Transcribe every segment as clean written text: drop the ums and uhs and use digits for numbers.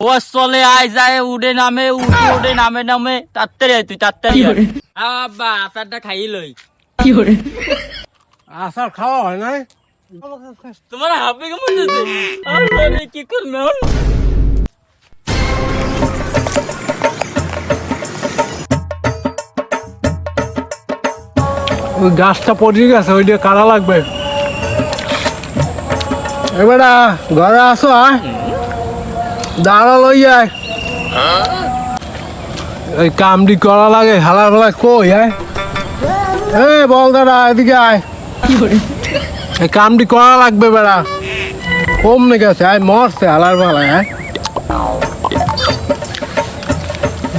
ও চলে আয় যায় উড়ে নামে উড়ে নামে নামে তাড়াতাড়ি আয় তুই তাড়াতাড়ি আয়। আব্বা আচারটা খাই লই। আচার খাওয়া হয় নাই? তোমার হাফে কেমন দিতে আরে কি করনো ওই গাছটা পড়ে গেছে, ওইটা কারা লাগবে। এবারে ঘরে আসো, দাঁড়া লই যায় এই কামটি করা লাগে। হালার বেলা কই বল দাদা এদিকে আয়, এই কামটি করা লাগবে বেড়া। কমনে গেছে মরছে হালার বেলায়।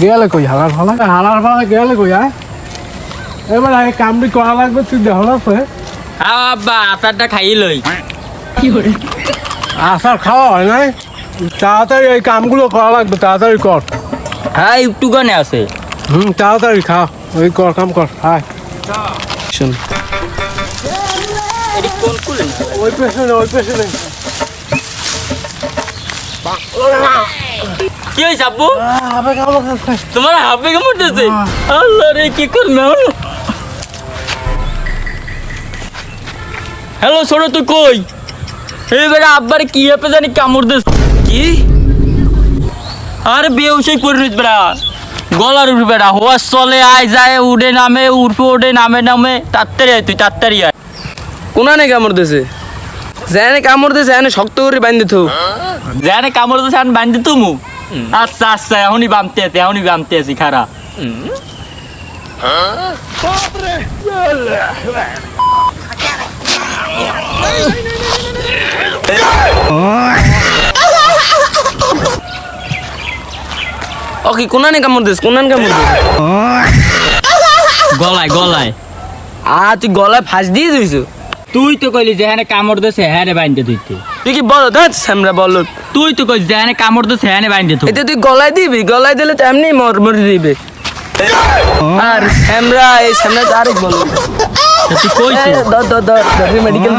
গেলে কই হালার বেলা গেলে কই এবার এই কামটি করা লাগবে। তুই দেখ আব্বা আচারটা খাই লই। আচার খাওয়া হয় নাই? তাড়াতাড়ি এই কামগুলো করা লাগবে, তাড়াতাড়ি কর। হ্যাঁ একটু গানে আছে। তাড়াতাড়ি খা, ওই কর কাম কর। হাই শোন, কোন কুলেন ওই পেছনে কি হয়েছে আব্বু? তোমার হাফে কেমন দিতে আল্লাহ রে কি করনো। হ্যালো ছোট তুই কই? এবারে আব্বার কি হেপে জানি কামড় দিস। কি আরে বেউসই পরিণত বেড়া গলার উঠে বেড়া হওয়া চলে আয় যায় উড়ে নামে উড়ে নামে নামে তাড়াতাড়ি আয় তুই তাড়াতাড়ি আয়। কোনানে কামড় দিছে? যেনে কামড় দিছে এনে শক্ত করে বান্ধি থো। জানে কামড় দিছে আমি বান্ধি তুমু। আচ্ছা আচ্ছা এখনই বামতে আছি খারা। ওকে কোনানে কামড় দিস? গলায় গলায়। তুই গলায় ফাঁস দিয়ে দিস? তুই তো কইলি যে হ্যাঁ কামড় দিছে হ্যাঁ বান্ধে তুইতে। তুই কি বলো দেখ আমরা বলো। তুই তো কইলি যে হ্যাঁ কামড় দিছে হ্যাঁ বান্ধে তুই। এতে তুই গলায় দিবি, গলায় দিলে তো এমনি মরে দিবে। আর শ্যামরা এই শ্যামরা তো আরেক বলো। তুই কইছিস ধর মেডিকেল